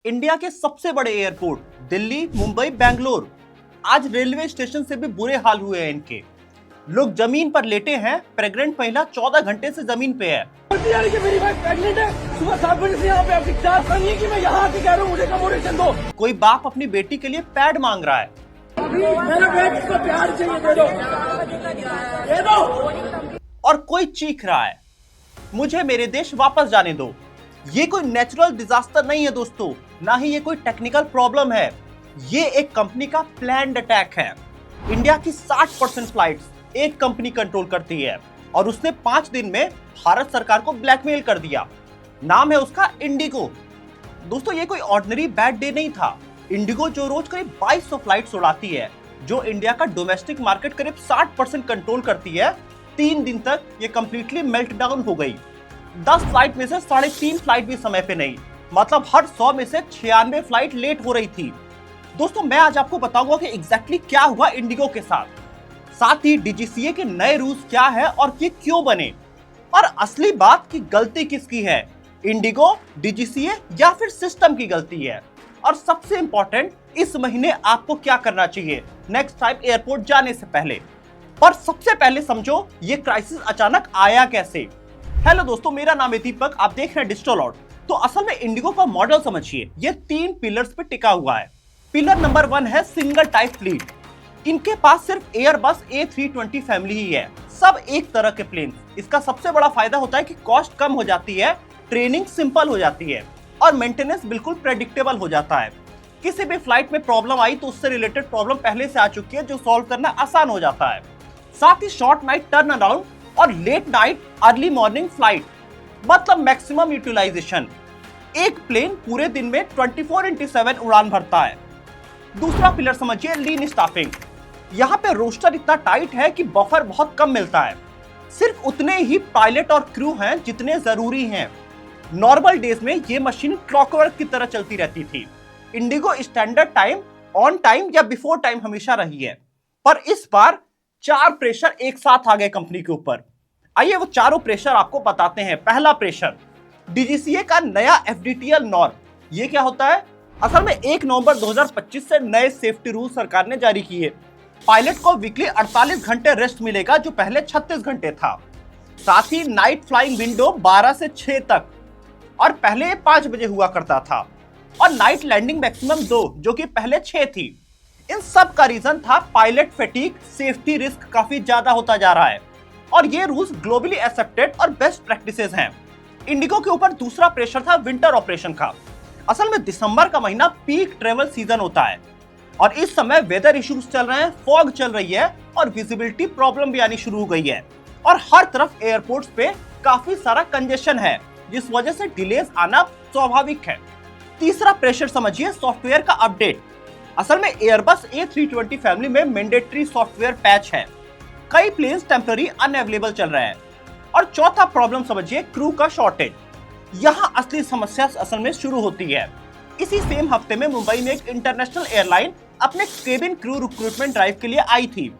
India के सबसे बड़े एयरपोर्ट दिल्ली, मुंबई, बेंगलोर, आज रेलवे स्टेशन से भी बुरे हाल हुए हैं इनके। लोग जमीन पर लेटे हैं। प्रेग्नेंट महिला 14 घंटे से जमीन पे है। कि मेरी वाइफ प्रेग्नेंट है। सुबह 7 बजे से यहाँ पे आपकी चार नहीं है कि मैं यहाँ आके कह रहा हूँ मुझे कमोडेशन दो। कोई बाप अपनी बेटी के लिए पैड मांग रहा है। मेरा बेटी को प्यार चाहिए, दे दो। और कोई चीख रहा है, मुझे मेरे देश वापस जाने दो। ये कोई नेचुरल डिजास्टर नहीं है दोस्तों, ना ही ये कोई टेक्निकल प्रॉब्लम है। ये एक कंपनी का प्लान्ड अटैक है। इंडिया की 60% फ्लाइट्स एक कंपनी कंट्रोल करती है और उसने 5 दिन में भारत सरकार को ब्लैकमेल कर दिया। नाम है उसका इंडिगो। दोस्तों ये कोई ऑर्डिनरी बैड डे नहीं था। इंडिगो जो रोज करीब 2200 फ्लाइट्स उड़ाती है, जो इंडिया का डोमेस्टिक मार्केट करीब 60% कंट्रोल करती है, 3 दिन तक ये कंप्लीटली मेल्ट डाउन हो गई। 10 फ्लाइट में से 3.5 फ्लाइट भी समय पे नहीं, मतलब हर 100 में से 96 फ्लाइट लेट हो रही थी। दोस्तों मैं आज आपको बताऊंगा कि एग्जैक्टली क्या हुआ इंडिगो के साथ ही डीजीसीए के नए रूल्स क्या है और ये क्यों बने, और असली बात की गलती किसकी है, इंडिगो, डीजीसीए या फिर सिस्टम की गलती है। और सबसे इंपॉर्टेंट, इस महीने आपको क्या करना चाहिए नेक्स्ट टाइम एयरपोर्ट जाने से पहले। पर सबसे पहले समझो ये क्राइसिस अचानक आया कैसे। हेलो दोस्तों, मेरा नाम है दीपक, आप देख रहे हैं डिजिटल अलर्ट। तो असल में इंडिगो का मॉडल समझिए, ये 3 पिलर्स पे टिका हुआ है। पिलर नंबर 1 है सिंगल टाइप फ्लीट। इनके पास सिर्फ एयरबस A320 फैमिली ही है, सब एक तरह के प्लेन। इसका सबसे बड़ा फायदा होता है कि कॉस्ट कम हो जाती है, ट्रेनिंग सिंपल हो जाती है और मेंटेनेंस बिल्कुल प्रेडिक्टेबल हो जाता है। किसी भी फ्लाइट में प्रॉब्लम आई तो उससे रिलेटेड प्रॉब्लम पहले से आ चुकी है, जो सॉल्व करना आसान हो जाता है। साथ ही शॉर्ट नाइट टर्न अराउंड और late night early morning flight, मतलब मैक्सिमम यूटिलाइजेशन। एक प्लेन पूरे दिन में 24/7 उड़ान भरता है। दूसरा पिलर समझिए लीन स्टाफिंग। यहाँ पे रोस्टर इतना टाइट है कि बफर बहुत कम मिलता है। सिर्फ उतने ही पायलट और क्रू हैं जितने जरूरी हैं। नॉर्मल डेज में ये मशीन क्लॉकवर्क की तरह चलती रहती थी। Indigo standard time, on time या बिफोर टाइम हमेशा रही है, पर इस बार 4 प्रेशर एक साथ आ गए कंपनी के ऊपर। आइए वो चारों प्रेशर आपको बताते हैं। पहला प्रेशर, डीजीसीए का नया एफडीटीएल नॉर्म। ये क्या होता है? असल में 1 नवंबर 2025 से नए सेफ्टी रूल सरकार ने जारी किए। पायलट को वीकली 48 घंटे रेस्ट मिलेगा, जो पहले 36 घंटे था। साथ ही नाइट फ्लाइंग विंडो 12 से 6 तक, और पहले 5 बजे हुआ करता था। और नाइट लैंडिंग मैक्सिमम 2, जो कि पहले 6 थी। इन सब का रीजन था पायलट फैटीग, सेफ्टी रिस्क काफी ज्यादा होता जा रहा है, और ये रूल्स ग्लोबली एक्सेप्टेड और बेस्ट प्रैक्टिसेस हैं। इंडिगो के ऊपर दूसरा प्रेशर था विंटर ऑपरेशन का। असल में दिसंबर का महीना पीक ट्रेवल सीजन होता है, और इस समय वेदर इश्यूज चल रहे हैं, फॉग चल रही है और विजिबिलिटी प्रॉब्लम भी आनी शुरू हो गई है, और हर तरफ एयरपोर्ट्स पे काफी सारा कंजेशन है, जिस वजह से डिलेज आना स्वाभाविक है। तीसरा प्रेशर समझिए सॉफ्टवेयर का अपडेट। असल में एयरबस A320 फैमिली में मैंडेटरी सॉफ्टवेयर पैच है। कई प्लेन्स टेम्पररी अनअवेलेबल चल रहे हैं। और चौथा प्रॉब्लम समझिए क्रू का शॉर्टेज। यहाँ असली समस्या असल में शुरू होती है। इसी सेम हफ्ते में मुंबई में एक इंटरनेशनल एयरलाइन अपने केबिन क्रू रिक्रूटमेंट ड्राइव के लिए आई थी।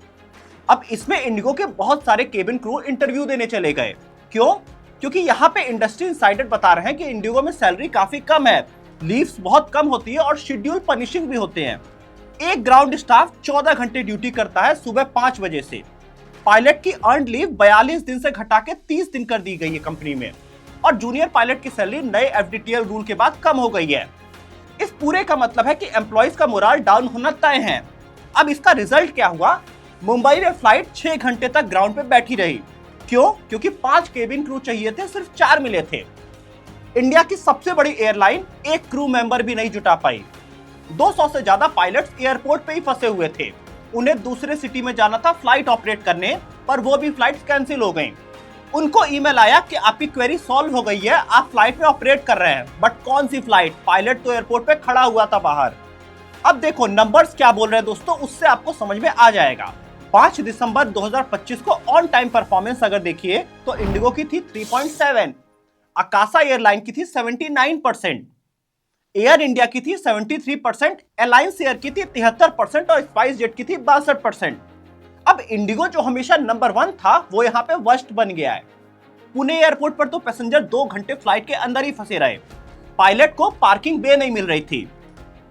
अब इसमें इंडिगो के बहुत सारे केबिन क्रू इंटरव्यू देने चले गए। क्यों? क्योंकि यहाँ पे इंडस्ट्री इनसाइडर बता रहे हैं कि इंडिगो में सैलरी काफी कम है, लीव्स बहुत कम होती है और शेड्यूल पनिशिंग भी होते हैं। एक ग्राउंड स्टाफ 14 घंटे ड्यूटी करता है सुबह 5 बजे से। पायलट की अर्नड लीव 42 दिन से घटा के 30 दिन कर दी गई है कंपनी में, और जूनियर पायलट की सैलरी नए एफडीटीएल रूल के बाद कम हो गई है। इस पूरे का मतलब है कि एम्प्लॉइज का मोराल डाउन होना तय है। अब इसका रिजल्ट क्या हुआ? मुंबई में फ्लाइट 6 घंटे तक ग्राउंड पे बैठी रही। क्यों? क्योंकि 5 केबिन क्रू चाहिए थे, सिर्फ 4 मिले थे। इंडिया की सबसे बड़ी एयरलाइन एक क्रू मेंबर भी नहीं जुटा पाई। 200 से ज्यादा पायलट्स एयरपोर्ट पे ही फंसे हुए थे। उन्हें दूसरे सिटी में जाना था फ्लाइट ऑपरेट करने, पर वो भी फ्लाइट्स कैंसिल हो गईं। उनको ईमेल आया कि आपकी क्वेरी सॉल्व हो गई है, आप फ्लाइट में ऑपरेट कर रहे हैं, बट कौन सी फ्लाइट? पायलट तो एयरपोर्ट पे खड़ा हुआ था बाहर। अब देखो नंबर्स क्या बोल रहे हैं दोस्तों, उससे आपको समझ में आ जाएगा। 5 दिसंबर 2025 को ऑन टाइम परफॉर्मेंस अगर देखिए तो इंडिगो की थी 3.7, अकाशा एयरलाइन की थी 79%, एयर इंडिया की थी 73%, अलायंस एयर की थी 73% और स्पाइस जेट की थी 62%। अब इंडिगो जो हमेशा नंबर 1 था, वो यहाँ पे वर्स्ट बन गया है। पुणे एयरपोर्ट पर तो पैसेंजर 2 घंटे फ्लाइट के अंदर ही फंसे रहे। पायलट को पार्किंग बे नहीं मिल रही थी।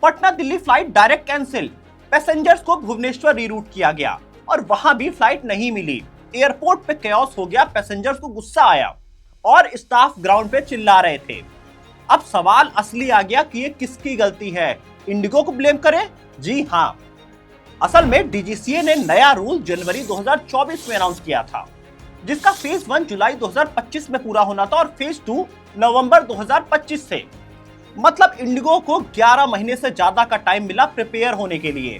Patna Delhi flight direct cancel, passengers को भुवनेश्वर रीरूट किया गया और वहां भी फ्लाइट नहीं मिली। एयरपोर्ट पे कैओस हो गया, पैसेंजर्स को गुस्सा आया और स्टाफ ग्राउंड पे चिल्ला रहे थे। अब सवाल असली आ गया कि ये किसकी गलती है, इंडिगो को ब्लेम करें? जी हाँ, असल में डीजीसीए ने नया रूल जनवरी 2024 में अनाउंस किया था, जिसका फेज 1 जुलाई 2025 में पूरा होना था और फेज 2 नवंबर 2025 से। मतलब इंडिगो को 11 महीने से ज्यादा का टाइम मिला प्रिपेयर होने के लिए।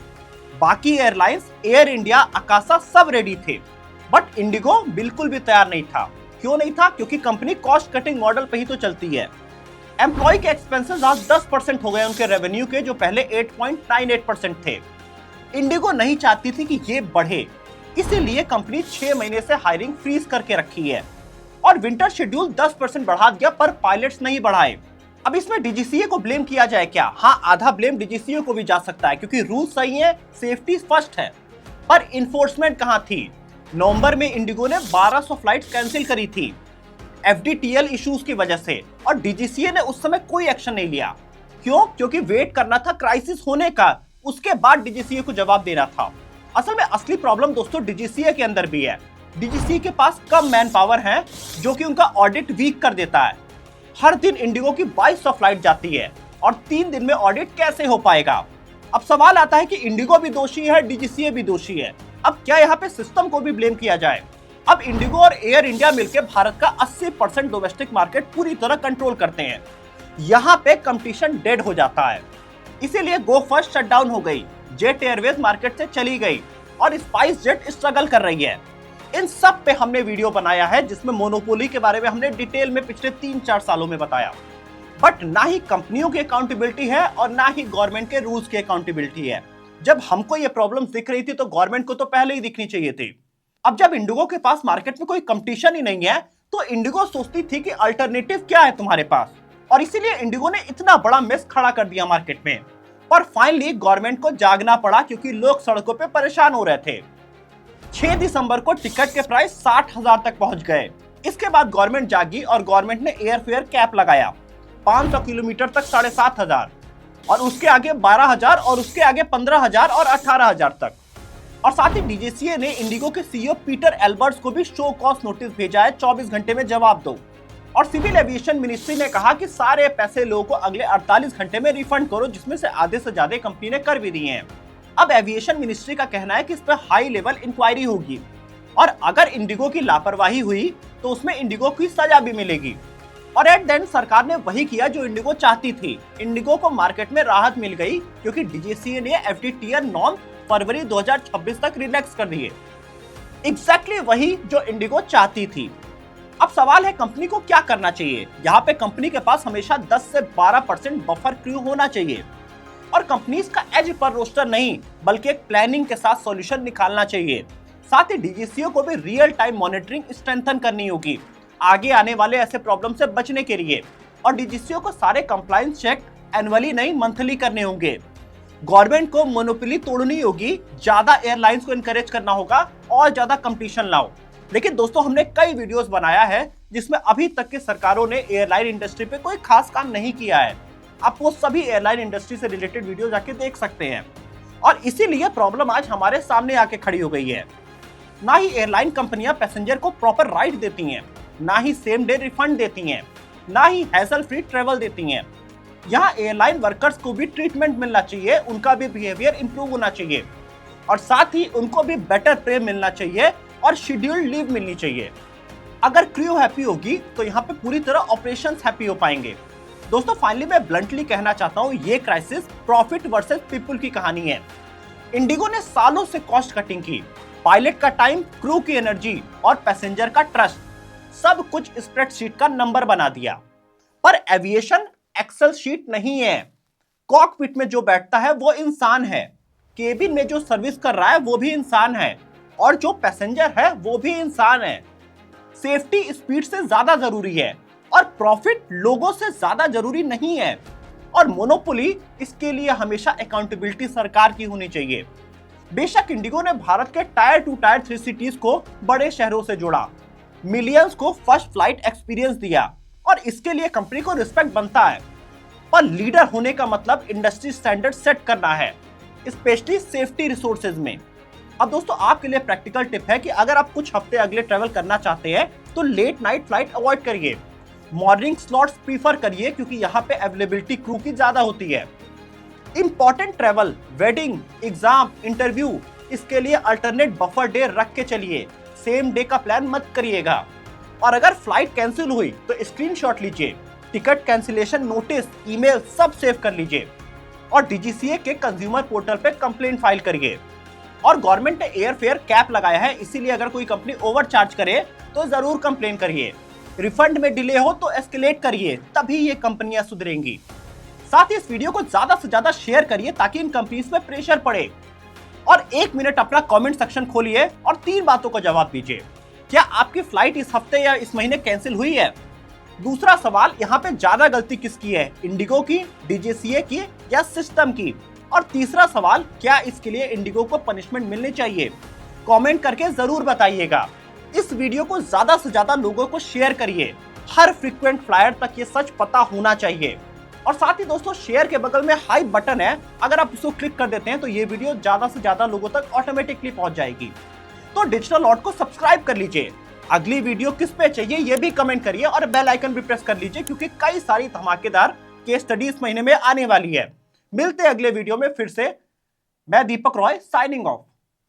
बाकी एयरलाइंस, एयर इंडिया, आकाशा सब रेडी थे, बट इंडिगो बिल्कुल भी तैयार नहीं था। क्यों नहीं था? क्योंकि कंपनी कॉस्ट कटिंग मॉडल पे ही तो चलती है। एम्प्लॉय के एक्सपेंसेस आज 10% हो गए उनके रेवेन्यू के, जो पहले 8.98% थे। इंडिगो नहीं चाहती थी कि ये बढ़े, इसीलिए कंपनी 6 महीने से हायरिंग फ्रीज करके रखी है और विंटर शेड्यूल 10% बढ़ा दिया, पर पायलट्स नहीं बढ़ाए। अब इसमें डीजीसीए को ब्लेम किया जाए क्या? हाँ, आधा ब्लेम डीजीसीए को भी जा सकता है, क्योंकि रूल सही है, सेफ्टी फर्स्ट है, पर इन्फोर्समेंट कहां थी? नवंबर में इंडिगो ने 1200 फ्लाइट्स कैंसिल करी थी एफडीटीएल इश्यूज की वजह से, और डीजीसीए ने उस समय कोई एक्शन नहीं लिया। क्यों? क्योंकि वेट करना था क्राइसिस होने का, उसके बाद डीजीसीए को जवाब देना था। असल में असली प्रॉब्लम दोस्तों डीजीसीए के अंदर भी है। डीजीसीए के पास कम मैन पावर है, जो कि उनका ऑडिट वीक कर देता है। हर दिन इंडिगो की 2200 फ्लाइट जाती है और 3 दिन में ऑडिट कैसे हो पाएगा? अब सवाल आता है कि इंडिगो भी दोषी है, डीजीसीए भी दोषी है। अब क्या यहाँ पे सिस्टम को भी ब्लेम किया जाए? अब इंडिगो और एयर इंडिया मिलकर भारत का 80% डोमेस्टिक मार्केट पूरी तरह कंट्रोल करते हैं। यहाँ पे कंपटीशन डेड हो जाता है, इसीलिए गो फर्स्ट शटडाउन हो गई, जेट एयरवेज मार्केट से चली गई और स्पाइस जेट स्ट्रगल कर रही है। इन सब पे हमने वीडियो बनाया है, जिसमें मोनोपोली के बारे में हमने डिटेल में पिछले 3-4 सालों में बताया। बट ना ही कंपनियों की अकाउंटेबिलिटी है और ना ही गवर्नमेंट के रूल्स की अकाउंटेबिलिटी है। जब हमको ये प्रॉब्लम दिख रही थी तो गवर्नमेंट को तो पहले ही दिखनी चाहिए थी। अब जब इंडिगो के पास मार्केट में कोई कंपटीशन ही नहीं है, तो इंडिगो सोचती थी कि अल्टरनेटिव क्या है तुम्हारे पास, और इसीलिए इंडिगो ने इतना बड़ा मेस खड़ा कर दिया मार्केट में। पर फाइनली गवर्नमेंट को जागना पड़ा, क्योंकि लोग सड़कों पे परेशान हो रहे थे। 6 दिसंबर को टिकट के प्राइस 60,000 तक पहुंच गए। इसके बाद गवर्नमेंट जागी और गवर्नमेंट ने एयरफेयर कैप लगाया 500 किलोमीटर तक 7,500, और उसके आगे 12,000, और उसके आगे 15,000 और 18,000 तक। और साथ ही डीजीसीए ने इंडिगो के सीईओ पीटर एल्बर्ट्स को भी शो कॉज नोटिस भेजा है, 24 घंटे में जवाब दो। और सिविल एविएशन मिनिस्ट्री ने कहा कि सारे पैसे लोगों को अगले 48 घंटे में रिफंड करो, जिसमें से आधे से ज्यादा कंपनी ने कर भी दिए हैं। अब एविएशन मिनिस्ट्री का कहना है कि इस पर हाई लेवल इंक्वायरी होगी, और अगर इंडिगो की लापरवाही हुई तो उसमें इंडिगो की सजा भी मिलेगी। और एट द एंड सरकार ने वही किया जो इंडिगो चाहती थी। इंडिगो को मार्केट में राहत मिल गई, क्योंकि डीजीसीए ने एफडीटीएल नॉर्म फरवरी 2026 तक रिलैक्स कर दिए। एग्जैक्टली वही जो इंडिगो चाहती थी। अब सवाल है कंपनी को क्या करना चाहिए? यहाँ पे कंपनी के पास हमेशा 10 से 12% बफर क्रू होना चाहिए, और कंपनीज का एज पर रोस्टर नहीं, बल्कि एक प्लानिंग के साथ सॉल्यूशन निकालना चाहिए। साथ ही डीजीसीए को भी रियल टाइम मॉनिटरिंग स्ट्रेंथन करनी होगी आगे आने वाले ऐसे प्रॉब्लम से बचने के लिए। और डीजीसीए को सारे कंप्लायंस चेक एनुअली नहीं, मंथली करने होंगे। गवर्नमेंट को मोनोपोली तोड़नी होगी, ज्यादा एयरलाइंस को इनकरेज करना होगा और ज्यादा कंपटीशन लाओ। लेकिन दोस्तों हमने कई वीडियोस बनाया है जिसमें अभी तक की सरकारों ने एयरलाइन इंडस्ट्री पे कोई खास काम नहीं किया है। आप वो सभी एयरलाइन इंडस्ट्री से रिलेटेड वीडियो जाके देख सकते हैं। और इसीलिए प्रॉब्लम आज हमारे सामने आके खड़ी हो गई है। ना ही एयरलाइन कंपनियां पैसेंजर को प्रॉपर राइड देती हैं, ना ही सेम डे रिफंड देती हैं, ना ही हैसल फ्री ट्रेवल देती हैं। यहाँ एयरलाइन वर्कर्स को भी ट्रीटमेंट मिलना चाहिए, उनका भी बिहेवियर इंप्रूव होना चाहिए, और साथ ही उनको भी बेटर पे मिलना चाहिए और शेड्यूल्ड लीव मिलनी चाहिए। अगर क्रू हैप्पी होगी तो यहाँ पे पूरी तरह ऑपरेशंस हैप्पी हो पाएंगे। दोस्तों फाइनली मैं ब्लंटली कहना चाहता हूँ, ये क्राइसिस प्रॉफिट वर्सेस पीपल की कहानी है। इंडिगो ने सालों से कॉस्ट कटिंग की, पायलट का टाइम, क्रू की एनर्जी और पैसेंजर का ट्रस्ट, सब कुछ स्प्रेडशीट का नंबर बना दिया। पर एविएशन एक्सेल शीट नहीं है। कॉकपिट में जो बैठता है वो इंसान है, केबिन में जो सर्विस कर रहा है वो भी इंसान है, और जो पैसेंजर है वो भी इंसान है। सेफ्टी स्पीड से ज्यादा जरूरी है और प्रॉफिट लोगों से ज्यादा जरूरी नहीं है। और मोनोपोली, इसके लिए हमेशा अकाउंटेबिलिटी सरकार की होनी चाहिए। बेशक इंडिगो ने भारत के टायर 2 टायर 3 सिटीज को बड़े शहरों से जोड़ा, मिलियंस को फर्स्ट फ्लाइट एक्सपीरियंस दिया, और इसके लिए कंपनी को रिस्पेक्ट बनता है। पर लीडर होने का मतलब इंडस्ट्री स्टैंडर्ड सेट करना है, स्पेशली सेफ्टी रिसोर्सेज में। अब दोस्तों आपके लिए प्रैक्टिकल टिप है कि अगर आप कुछ हफ्ते अगले ट्रेवल करना चाहते हैं तो लेट नाइट फ्लाइट अवॉइड करिए, मॉर्निंग स्लॉट्स प्रीफर करिए क्योंकि यहाँ पे अवेलेबिलिटी क्रू की ज्यादा होती है। Important travel, wedding, exam, interview, इसके लिए अल्टरनेट बफर डे रख के चलिए, सेम डे का प्लान मत करिएगा। और अगर फ्लाइट कैंसिल हुई तो स्क्रीनशॉट लीजिए, टिकट कैंसिलेशन नोटिस, ईमेल सब सेव कर लीजिए और डीजीसीए के कंज्यूमर पोर्टल पे कंप्लेन फाइल करिए। और गवर्नमेंट ने एयर फेयर कैप लगाया है, इसीलिए अगर कोई कंपनी ओवर चार्ज करे तो जरूर कंप्लेन करिए। रिफंड में डिले हो तो एस्केलेट करिए, तभी ये कंपनियां सुधरेंगी। साथ ही इस वीडियो को ज्यादा से ज्यादा शेयर करिए ताकि इन कंपनीज पे प्रेशर पड़े। और 1 मिनट अपना कमेंट सेक्शन खोलिए और 3 बातों का जवाब दीजिए। क्या आपकी फ्लाइट इस हफ्ते या इस महीने कैंसिल हुई है? दूसरा सवाल, यहाँ पे ज्यादा गलती किसकी है, इंडिगो की, डीजीसीए की या सिस्टम की? और तीसरा सवाल, क्या इसके लिए इंडिगो को पनिशमेंट मिलनी चाहिए? कमेंट करके जरूर बताइएगा। इस वीडियो को ज्यादा से ज्यादा लोगों को शेयर करिए, हर फ्रीक्वेंट फ्लायर तक ये सच पता होना चाहिए। और साथ ही दोस्तों शेयर के बगल में हाइप बटन है, अगर आप उसको क्लिक कर देते हैं तो ये वीडियो ज्यादा से ज्यादा लोगों तक ऑटोमेटिकली पहुंच जाएगी। तो डिजिटल लॉट को सब्सक्राइब कर लीजिए। अगली वीडियो किस पे चाहिए ये भी कमेंट करिए और बेल आइकन भी प्रेस कर लीजिए क्योंकि कई सारी धमाकेदार केस स्टडी इस महीने में आने वाली है। मिलते हैं अगले वीडियो में फिर से। मैं दीपक रॉय साइनिंग ऑफ।